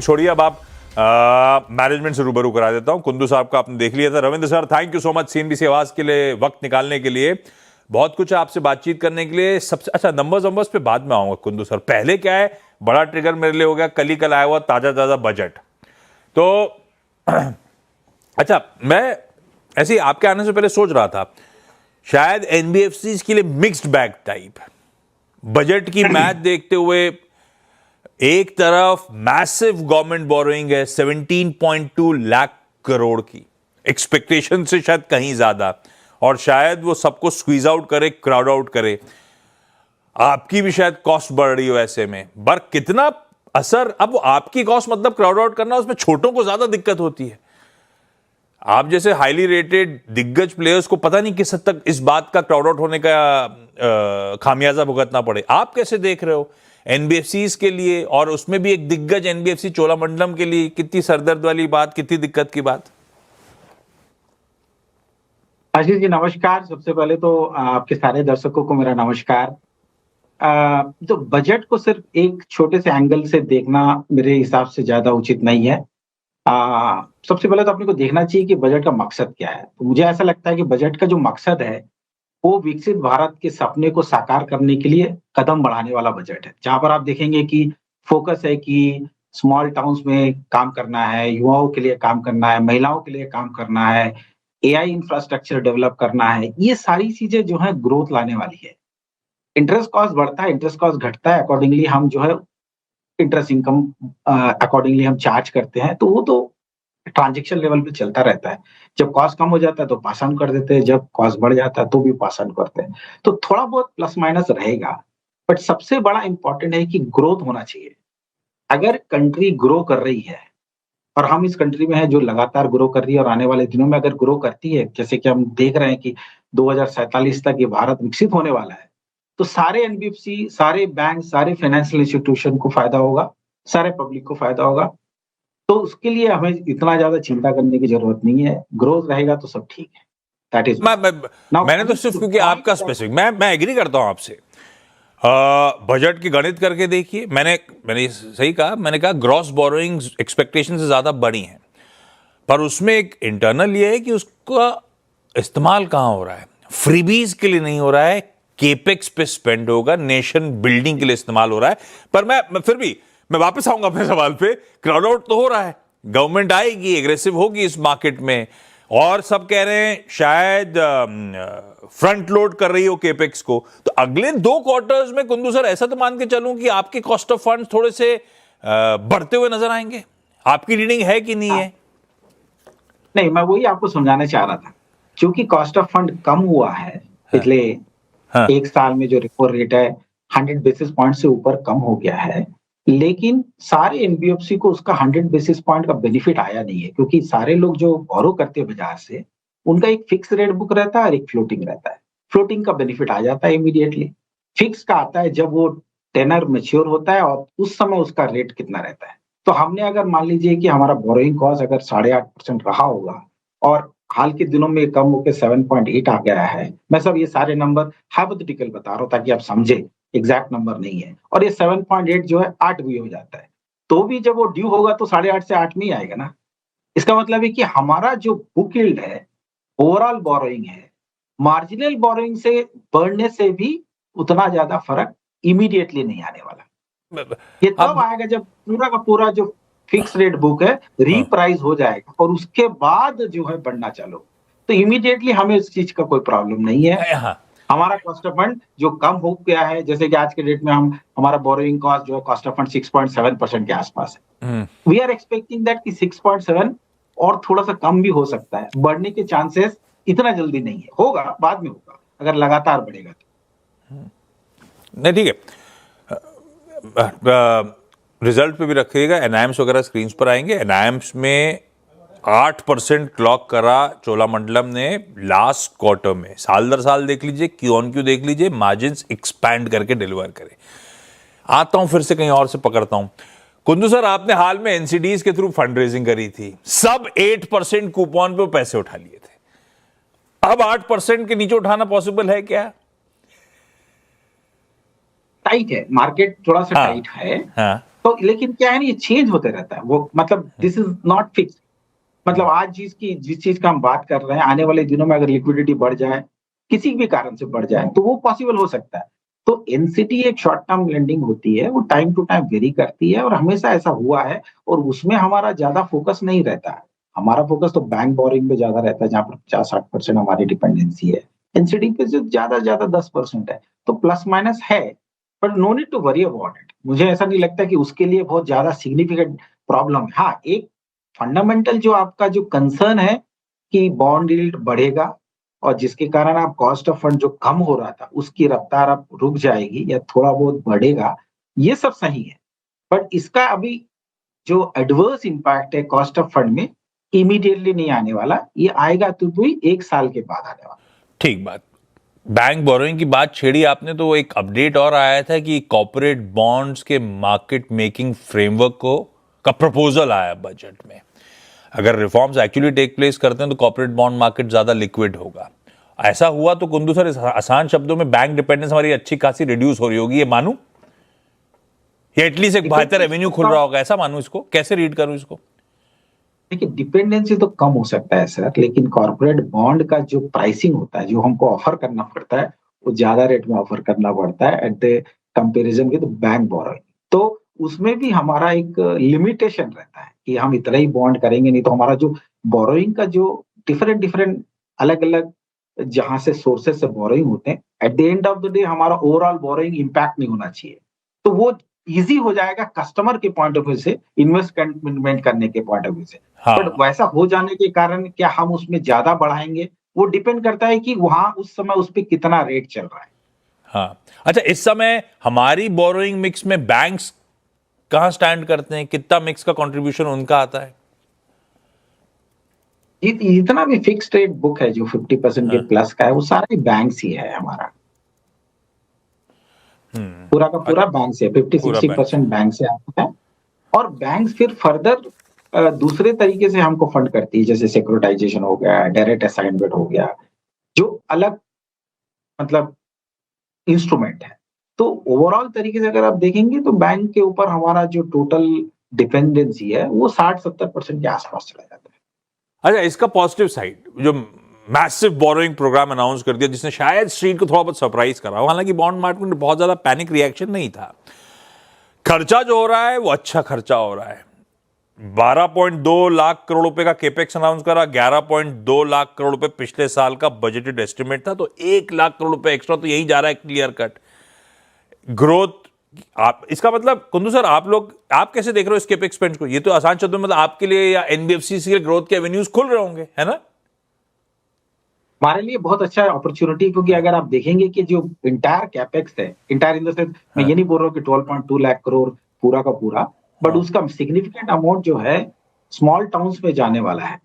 छोड़िए, अब आप मैनेजमेंट से रूबरू करा देता हूं। कुंदू साहब का आपने देख लिया था। Ravindra sir, thank you so much CNBC आवाज के लिए वक्त निकालने के लिए। बहुत कुछ है आपसे बातचीत करने के लिए। सबसे अच्छा, नंबर्स पे बाद में आऊंगा कुंदू सर। पहले क्या है, बड़ा ट्रिगर मेरे लिए हो गया, कल आया हुआ ताजा बजट। तो अच्छा, मैं ऐसे ही आपके आने से पहले सोच रहा था, शायद एनबीएफसी के लिए मिक्स्ड बैग टाइप बजट की मैच देखते हुए। एक तरफ मैसिव गवर्नमेंट बोरोइंग है 17.2 लाख करोड़ की, एक्सपेक्टेशन से शायद कहीं ज्यादा, और शायद वो सबको स्क्वीज आउट करे, क्राउड आउट करे। आपकी भी शायद कॉस्ट बढ़ रही हो ऐसे में, पर कितना असर, अब वो आपकी कॉस्ट मतलब क्राउड आउट करना, उसमें छोटों को ज्यादा दिक्कत होती है। आप जैसे हाईली रेटेड दिग्गज प्लेयर्स को पता नहीं किस हद तक इस बात का क्राउड आउट होने का खामियाजा भुगतना पड़े। आप कैसे देख रहे हो एनबीएफसीज के लिए, और उसमें भी एक दिग्गज एनबीएफसी चोलामंडलम के लिए? कितनी सरदर्द वाली बात, कितनी दिक्कत की बात। आशीष जी नमस्कार। सबसे पहले तो आपके सारे दर्शकों को मेरा नमस्कार। तो बजट को सिर्फ एक छोटे से एंगल से देखना मेरे हिसाब से ज्यादा उचित नहीं है। सबसे पहले तो अपने को देखना चाहिए कि बजट का मकसद क्या है। तो मुझे ऐसा लगता है कि बजट का जो मकसद है वो विकसित भारत के सपने को साकार करने के लिए कदम बढ़ाने वाला बजट है, जहां पर आप देखेंगे कि फोकस है कि स्मॉल टाउन्स में काम करना है, युवाओं के लिए काम करना है, महिलाओं के लिए काम करना है, एआई इंफ्रास्ट्रक्चर डेवलप करना है। ये सारी चीजें जो है ग्रोथ लाने वाली है। इंटरेस्ट कॉस्ट बढ़ता है, इंटरेस्ट कॉस्ट घटता है, अकॉर्डिंगली हम जो है इंटरेस्ट इनकम अकॉर्डिंगली हम चार्ज करते हैं। तो वो तो ट्रांजेक्शन लेवल पे चलता रहता है। जब कॉस्ट कम हो जाता है तो पास ऑन कर देते हैं, जब कॉस्ट बढ़ जाता है तो भी पास ऑन करते हैं। तो थोड़ा बहुत प्लस माइनस रहेगा, बट सबसे बड़ा इंपॉर्टेंट है कि ग्रोथ होना चाहिए। अगर कंट्री ग्रो कर रही है, और हम इस कंट्री में है जो लगातार ग्रो कर रही है, और आने वाले दिनों में अगर ग्रो करती है, जैसे कि हम देख रहे हैं कि 2047 तक ये भारत विकसित होने वाला है, तो सारे एनबीएफसी, सारे बैंक, सारे फाइनेंशियल इंस्टीट्यूशन को फायदा होगा, सारे पब्लिक को फायदा होगा। तो उसके लिए हमें इतना ज्यादा चिंता करने की जरूरत नहीं है। ग्रोथ रहेगा तो सब ठीक है। दैट इज मैंने तो सिर्फ क्योंकि आपका स्पेसिफिक, मैं एग्री करता हूं आपसे। बजट की गणित करके देखिए, मैंने सही कहा, मैंने कहा ग्रॉस बोरोइंग एक्सपेक्टेशन से ज्यादा बड़ी हैं, पर उसमें एक इंटरनल ये है कि उसका इस्तेमाल कहां हो रहा है। फ्रीबीज के लिए नहीं हो रहा है, केपेक्स पे स्पेंड होगा, नेशन बिल्डिंग के लिए इस्तेमाल हो रहा है। पर मैं फिर भी मैं वापस आऊंगा अपने सवाल पे। क्राउड आउट तो हो रहा है, गवर्नमेंट आएगी, एग्रेसिव होगी इस मार्केट में, और सब कह रहे हैं शायद फ्रंट लोड कर रही हो केपेक्स को। तो अगले 2 क्वार्टर्स में कुंदू सर, ऐसा तो मान के चलूं कि आपके कॉस्ट ऑफ फंड थोड़े से बढ़ते हुए नजर आएंगे। आपकी रीडिंग है कि नहीं है? नहीं, मैं वही आपको समझाना चाह रहा था। क्योंकि कॉस्ट ऑफ फंड कम हुआ है पिछले एक साल में, जो रेपो रेट है 100 बेसिस पॉइंट से ऊपर कम हो गया है, लेकिन सारे एनबीएफसी को उसका 100 बेसिस पॉइंट का बेनिफिट आया नहीं है। क्योंकि सारे लोग जो बोरो करते हैं बाजार से, उनका एक फिक्स रेट बुक रहता है और एक फ्लोटिंग रहता है। फ्लोटिंग का बेनिफिट आ जाता है इमीडिएटली, फिक्स का आता है जब वो टेनर मैच्योर होता है और उस समय उसका रेट कितना रहता है। तो हमने अगर मान लीजिए कि हमारा बोरोइंग कॉस्ट अगर 8.5% रहा होगा, और हाल के दिनों में कम होकर 7.8 आ गया है। मैं सब ये सारे नंबर हाइपोथेटिकल बता रहा हूँ ताकि आप समझे, एग्जैक्ट नंबर नहीं है। और ये 7.8 जो है 8 भी हो जाता है, तो भी जब वो ड्यू होगा तो 8.5 से 8 में ही आएगा ना। इसका मतलब है कि हमारा जो बुक यील्ड है, ओवरऑल बोरोइंग है, मार्जिनल बोरोइंग से बढ़ने से भी उतना ज्यादा फर्क इमीडिएटली नहीं आने वाला। ये तब आएगा जब पूरा का पूरा जो फिक्स रेट बुक है रीप्राइस हो जाएगा, और उसके बाद जो है बढ़ना चालू। तो इमीडिएटली हमें इस चीज का कोई प्रॉब्लम नहीं है। हमारा कॉस्ट ऑफ फंड जो कम हो गया है, जैसे कि आज के डेट में हमारा बोरोइंग कॉस्ट जो है कॉस्ट ऑफ फंड 6.7% के आसपास है। वी आर एक्सपेक्टिंग दैट कि 6.7 और थोड़ा सा कम भी हो सकता है। बढ़ने के चांसेस इतना जल्दी नहीं है, होगा बाद में होगा अगर लगातार बढ़ेगा तो। नहीं, ठीक है। रिजल्ट पे भी रखिएगा। एनआईएम्स वगैरह स्क्रीन पर आएंगे। एनआईएम्स में 8% क्लॉक करा चोलामंडलम ने लास्ट क्वार्टर में। साल दर साल देख लीजिए, क्यू ऑन क्यू देख लीजिए, मार्जिन्स एक्सपैंड करके डिलीवर करे। आता हूं फिर से कहीं और से पकड़ता हूं। कुंदू सर, आपने हाल में एनसीडीज के थ्रू फंड रेजिंग करी थी, सब 8% कूपन पे पैसे उठा लिए थे। अब 8% के नीचे उठाना पॉसिबल है क्या? टाइट है मार्केट, थोड़ा सा टाइट है। तो तो लेकिन क्या है ना, ये चेंज होते रहता है वो, मतलब दिस इज नॉट फिक्स। मतलब आज जिस चीज का हम बात कर रहे हैं, आने वाले दिनों में अगर लिक्विडिटी बढ़ जाए, किसी भी कारण से बढ़ जाए, तो वो पॉसिबल हो सकता है। तो एनसीटी एक शॉर्ट टर्म लेंडिंग होती है, वो टाइम टू टाइम वेरी करती है, और हमेशा ऐसा हुआ है, और उसमें हमारा ज्यादा फोकस नहीं रहता है। हमारा फोकस तो बैंक बोरिंग पे ज्यादा रहता है, जहाँ पर 50-60% हमारी डिपेंडेंसी है। एनसीडी पे जो ज्यादा 10% है, तो प्लस माइनस है, but no need to worry about it. मुझे ऐसा नहीं लगता कि उसके लिए बहुत ज्यादा सिग्निफिकेंट प्रॉब्लम है। हाँ, एक फंडामेंटल जो आपका जो कंसर्न है कि बॉन्ड यील्ड बढ़ेगा, और जिसके कारण आप कॉस्ट ऑफ फंड जो कम हो रहा था उसकी रफ्तार अब रुक जाएगी या थोड़ा बहुत बढ़ेगा, ये सब सही है। बट इसका अभी जो एडवर्स इम्पैक्ट है कॉस्ट ऑफ फंड में, इमीडिएटली नहीं आने वाला, ये आएगा तो भी 1 साल के बाद आने वाला। ठीक बात। बैंक बोरोइंग की बात छेड़ी आपने, तो एक अपडेट और आया था कि कॉर्पोरेट बॉन्ड्स के मार्केट मेकिंग फ्रेमवर्क को का प्रपोजल आया बजट में। अगर रिफॉर्म्स एक्चुअली टेक प्लेस करते हैं तो कॉर्पोरेट बॉन्ड मार्केट ज्यादा लिक्विड होगा। ऐसा हुआ तो कुंदू सर, आसान शब्दों में बैंक डिपेंडेंस हमारी अच्छी खासी रिड्यूस हो रही होगी, ये मानूं? या एटलीस्ट एक बेहतर रेवेन्यू खुल रहा होगा, ऐसा मानूं? इसको कैसे रीड करूं इसको? देखिए, डिपेंडेंसी तो कम हो सकता है सर, लेकिन कॉर्पोरेट बॉन्ड का जो प्राइसिंग होता है, जो हमको ऑफर करना पड़ता है, वो ज्यादा रेट में ऑफर करना पड़ता है at the comparison with bank borrowing. तो उसमें भी हमारा एक लिमिटेशन रहता है कि हम इतना ही बॉन्ड करेंगे, नहीं तो हमारा जो बोरोइंग का जो डिफरेंट डिफरेंट अलग अलग जहां से सोर्सेस से बोरोइंग होते हैं, at the end of the day हमारा ओवरऑल बोरोइंग इम्पैक्ट नहीं होना चाहिए। तो वो इजी हो जाएगा कस्टमर के पॉइंट ऑफ व्यू से, इन्वेस्टमेंट करने के पॉइंट ऑफ व्यू से। बट हाँ वैसा हो जाने के कारण क्या हम उसमें ज्यादा बढ़ाएंगे, वो डिपेंड करता है कि वहां उस समय उस पर कितना रेट चल रहा है। हाँ। अच्छा, इस समय हमारी बोरोइंग मिक्स में बैंक्स कहां स्टैंड करते हैं? कितना मिक्स का कंट्रीब्यूशन उनका आता है? जितना भी फिक्स्ड रेट बुक है जो 50% के हाँ। प्लस का है, वो सारे बैंक ही है हमारा। पूरा का पूरा बैंक से, फिफ्टी पूरा सिक्सटी बैंक। परसेंट बैंक से आता है। और बैंक फिर फर्दर दूसरे तरीके से हमको फंड करती है, जैसे सिक्योरिटाइजेशन हो गया, डायरेक्ट असाइनमेंट हो गया, जो अलग मतलब इंस्ट्रूमेंट है। तो ओवरऑल तरीके से अगर आप देखेंगे तो बैंक के ऊपर हमारा जो टोटल डिपेंडेंसी है वो 60-70% के आसपास चला जाता है। अच्छा, इसका पॉजिटिव साइड, जो मैसिव बोरोइंग प्रोग्राम अनाउंस कर दिया जिसने शायद स्ट्रीट को थोड़ा बहुत सरप्राइज करा, हालांकि बॉन्ड मार्केट में बहुत ज्यादा पैनिक रिएक्शन नहीं था। खर्चा जो हो रहा है वो अच्छा खर्चा हो रहा है। 12.2 लाख करोड़ रुपए का केपेक्स अनाउंस करा, 11.2 लाख करोड़ रुपए पिछले साल का बजटेड एस्टिमेट था, तो 1 लाख करोड़ रुपए एक्स्ट्रा तो यही जा रहा है क्लियर कट। ग्रोथ, आप इसका मतलब कुंदू सर, आप कैसे देख रहे हो इस केपेक्स स्पेंड को? ये तो आसान शब्दों में मतलब आपके लिए या एनबीएफसी के ग्रोथ के एवेन्यूज खुल रहे होंगे, है ना? हमारे लिए बहुत अच्छा अपॉर्चुनिटी, क्योंकि अगर आप देखेंगे कि जो इंटायर कैपेक्स है, इंटायर इन द सेंस, मैं ये नहीं बोल रहा हूँ कि 12.2 लाख करोड़ पूरा का पूरा, बट उसका सिग्निफिकेंट अमाउंट जो है स्मॉल टाउन्स में जाने वाला है।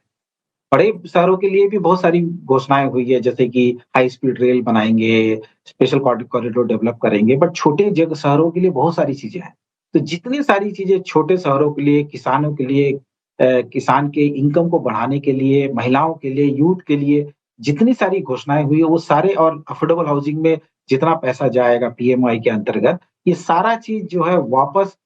बड़े शहरों के लिए भी बहुत सारी घोषणाएं हुई है, जैसे कि हाई स्पीड रेल बनाएंगे, स्पेशल कॉरिडोर डेवलप करेंगे, बट छोटे जगह शहरों के लिए बहुत सारी चीजें हैं। तो जितनी सारी चीजें छोटे शहरों के लिए, किसानों के लिए, किसान के इनकम को बढ़ाने के लिए, महिलाओं के लिए, यूथ के लिए जितनी सारी घोषणाएं हुई है वो सारे, और अफोर्डेबल हाउसिंग में जितना पैसा जाएगा पीएमआई के अंतर्गत, ये सारा चीज जो है वापस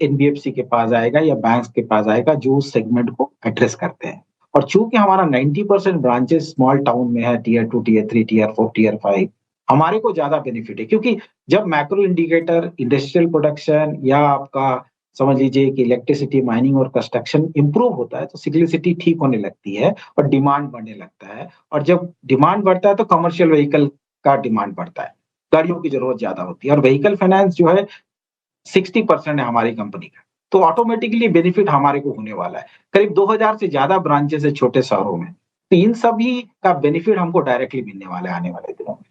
एनबीएफसी के पास आएगा या बैंक्स के पास आएगा, जो उस सेगमेंट को एड्रेस करते हैं। और चूंकि हमारा 90% ब्रांचेस स्मॉल टाउन में है, टियर 2, टियर 3, टियर 4, टियर 5, हमारे को ज्यादा बेनिफिट है, क्योंकि जब मैक्रो इंडिकेटर इंडस्ट्रियल प्रोडक्शन या आपका समझ लीजिए कि इलेक्ट्रिसिटी, माइनिंग और कंस्ट्रक्शन इंप्रूव होता है, तो सिक्लिसिटी ठीक होने लगती है और डिमांड बढ़ने लगता है। और जब डिमांड बढ़ता है तो कमर्शियल व्हीकल का डिमांड बढ़ता है, गाड़ियों की जरूरत ज्यादा होती है, और व्हीकल फाइनेंस जो है 60% है हमारी कंपनी का, तो ऑटोमेटिकली बेनिफिट हमारे को होने वाला है। करीब 2000 से ज्यादा ब्रांचेस है छोटे शहरों में, तो इन सभी का बेनिफिट हमको डायरेक्टली मिलने वाला है आने वाले दिनों में।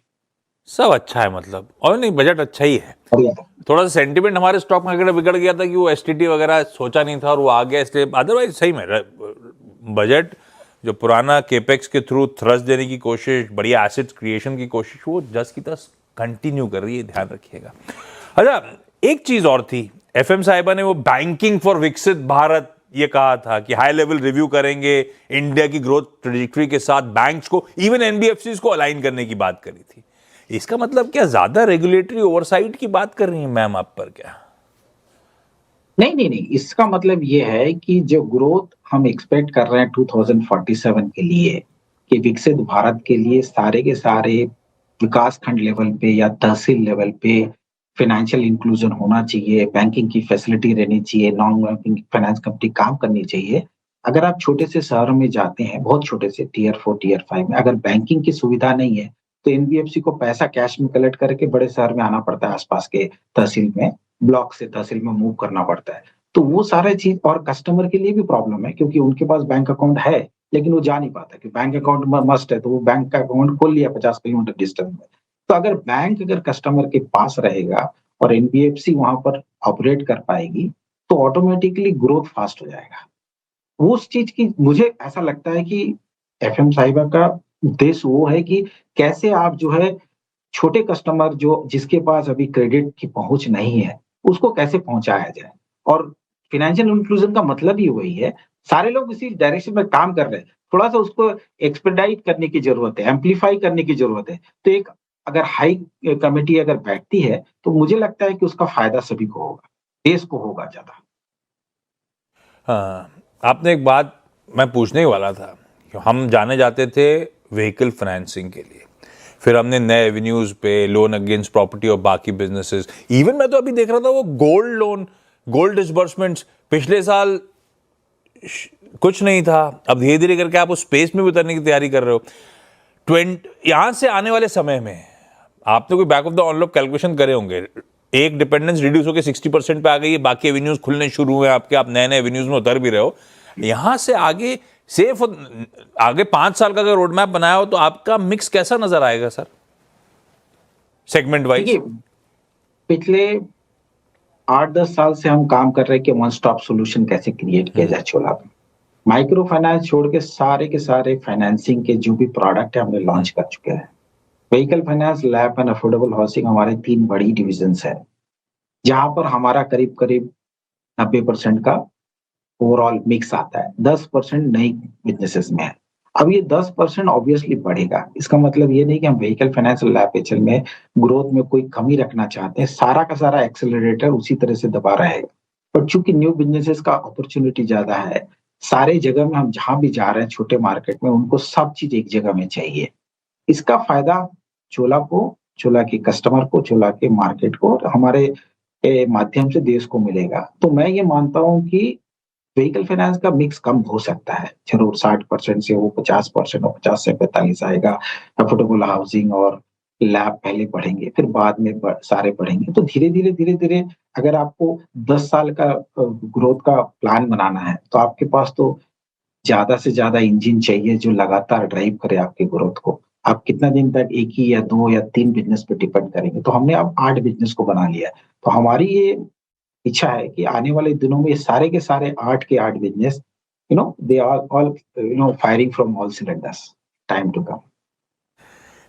सब अच्छा है मतलब, और नहीं, बजट अच्छा ही है। थोड़ा सा सेंटिमेंट हमारे स्टॉक मार्केट में बिगड़ गया था कि वो एसटीटी वगैरह सोचा नहीं था और वो आ गया, इसलिए अदरवाइज सही में बजट जो पुराना केपेक्स के थ्रू थ्रस्ट देने की कोशिश, बढ़िया एसेट क्रिएशन की कोशिश, वो जस की तस कंटिन्यू कर रही है, ध्यान रखिएगा। अच्छा, एक चीज और थी, एफएम साहिबा ने वो बैंकिंग फॉर विकसित भारत ये कहा था कि हाई लेवल रिव्यू करेंगे इंडिया की ग्रोथ ट्रेजेक्टरी के साथ, बैंक्स को, इवन एनबीएफसीज को अलाइन करने की बात करी थी। इसका मतलब क्या ज्यादा रेगुलेटरी ओवरसाइट की बात कर रही हैं मैम आप पर क्या? नहीं, नहीं, नहीं, इसका मतलब ये है कि जो ग्रोथ हम एक्सपेक्ट कर रहे हैं 2047 के लिए, कि विकसित भारत के लिए सारे के सारे विकास खंड लेवल पे या तहसील लेवल पे फाइनेंशियल इंक्लूजन होना चाहिए, बैंकिंग की फैसिलिटी रहनी चाहिए, नॉन बैंकिंग फाइनेंस कंपनी काम करनी चाहिए। अगर आप छोटे से शहरों में जाते हैं, बहुत छोटे से टियर 4, टियर 5 में अगर बैंकिंग की सुविधा नहीं है, तो एनबीएफसी को पैसा कैश में कलेक्ट करके बड़े शहर में आना पड़ता है, आस-पास के तहसील में, ब्लॉक से तहसील में मूव करना पड़ता है। तो वो सारा चीज़ और कस्टमर के लिए भी प्रॉब्लम है क्योंकि उनके पास बैंक अकाउंट है, लेकिन वो जा नहीं पाता कि बैंक अकाउंट मस्ट है, तो वो बैंक का अकाउंट खोल लिया 50 किलोमीटर डिस्टेंस में। तो अगर बैंक अगर कस्टमर के पास रहेगा और एनबीएफसी वहाँ पर ऑपरेट कर पाएगी, तो ऑटोमैटिकली ग्रोथ फास्ट हो जाएगा। वो उस चीज़ की मुझे ऐसा लगता है कि एफएम साहिबा का उद्देश्य वो है कि कैसे आप जो है छोटे कस्टमर जो जिसके पास अभी क्रेडिट की पहुँच नहीं है, उसको कैसे पहुँचाया जाए। और फाइनेंशियल इंक्लूजन का मतलब ही वही है। सारे लोग इसी डायरेक्शन में काम कर रहे हैं। थोड़ा-सा उसको एक्सपेडाइट करने की ज़रूरत है, एम्प्लीफाई करने की ज़रूरत है। तो एक अगर हाई कमिटी अगर बैठती है, तो मुझे लगता है कि उसका फ़ायदा सभी को होगा, देश को होगा ज़्यादा। हाँ, आपने एक बात मैं पूछने ही वाला था कि हम जाने जाते थे व्हीकल फाइनेंसिंग के लिए, फिर हमने नए एवेन्यूज पे लोन अगेंस्ट प्रॉपर्टी और बाकी बिजनेसेस, इवन मैं तो अभी देख रहा था वो गोल्ड लोन, गोल्ड डिसबर्समेंट्स, पिछले साल कुछ नहीं था, अब धीरे धीरे करके आप उस स्पेस में भी उतरने की तैयारी कर रहे हो। यहां से आने वाले समय में आपने कोई back of the envelope calculation करे होंगे, एक डिपेंडेंस रिड्यूस होकर 60% पे आ गई है, बाकी एवेन्यूज खुलने शुरू हुए आपके, आप नए नए एवेन्यूज में उतर भी रहे हो। यहां से आगे सेफ आगे 5 साल का अगर रोड मैप बनाया हो तो आपका मिक्स कैसा नजर आएगा सर, सेगमेंट वाइज? देखिए, पिछले 8-10 साल से हम काम कर रहे हैं कि वन स्टॉप सॉल्यूशन कैसे क्रिएट किया जाए छोला पे। माइक्रो फाइनेंस छोड़ के सारे फाइनेंसिंग के जो भी प्रोडक्ट है हमने लॉन्च कर चुके हैं। Vehicle finance, lap and affordable housing हमारे 3 बड़ी डिविजन्स हैं, जहाँ पर हमारा करीब-करीब 90% का ओवरऑल मिक्स आता है, 10% नई बिज़नेसेस में है। अब ये 10% ऑब्वियसली बढ़ेगा, इसका मतलब ये नहीं कि हम व्हीकल फाइनेंस और लैप एचएल में ग्रोथ में कोई कमी रखना चाहते हैं, सारा का सारा एक्सेलरेटर उसी तरह से दबा रहेगा। पर चूँकि न्यू बिज़नेसेस का अपॉर्च्युनिटी ज़्यादा है, सारे जगह में हम जहाँ भी जा रहे हैं छोटे मार्केट में, उनको सब चीज़ एक जगह में चाहिए। इसका फ़ायदा चोला को, चोला के कस्टमर को, चोला के मार्केट को और हमारे माध्यम से देश को मिलेगा। तो मैं ये मानता हूँ कि व्हीकल फाइनेंस का मिक्स कम हो सकता है, ज़रूर 60% से वो 50% और 50 से 45 आएगा। अफोर्डेबल हाउसिंग और लैब पहले बढ़ेंगे, फिर बाद में सारे बढ़ेंगे। तो धीरे-धीरे, धीरे-धीरे अगर आपको 10 साल का ग्रोथ का प्लान बनाना है, तो आपके पास तो ज़्यादा से ज़्यादा इंजन चाहिए जो लगातार ड्राइव करे आपकी ग्रोथ को। आप कितना दिन तक 1 ही या 2 या 3 बिज़नेस पे डिपेंड करेंगे। तो हमने अब 8 बिज़नेस को बना लिया है। तो हमारी ये इच्छा है कि आने वाले दिनों में ये सारे के सारे 8 के 8 business they are all firing from all cylinders, time to come.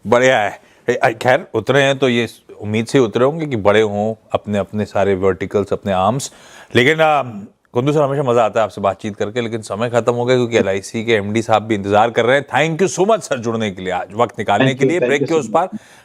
बढ़िया है। खैर उतरे हैं तो ये उम्मीद से उतरे होंगे कि बड़े हों अपने अपने सारे वर्टिकल्स, अपने आर्म्स। लेकिन कुंदू सर, हमेशा मजा आता है आपसे बातचीत करके, लेकिन समय खत्म हो गया क्योंकि एलआईसी के एमडी साहब भी इंतजार कर रहे हैं। Thank you so much sir जुड़ने के लिए, आज वक्त निकालने के लिए, ब्रेक के उस पार।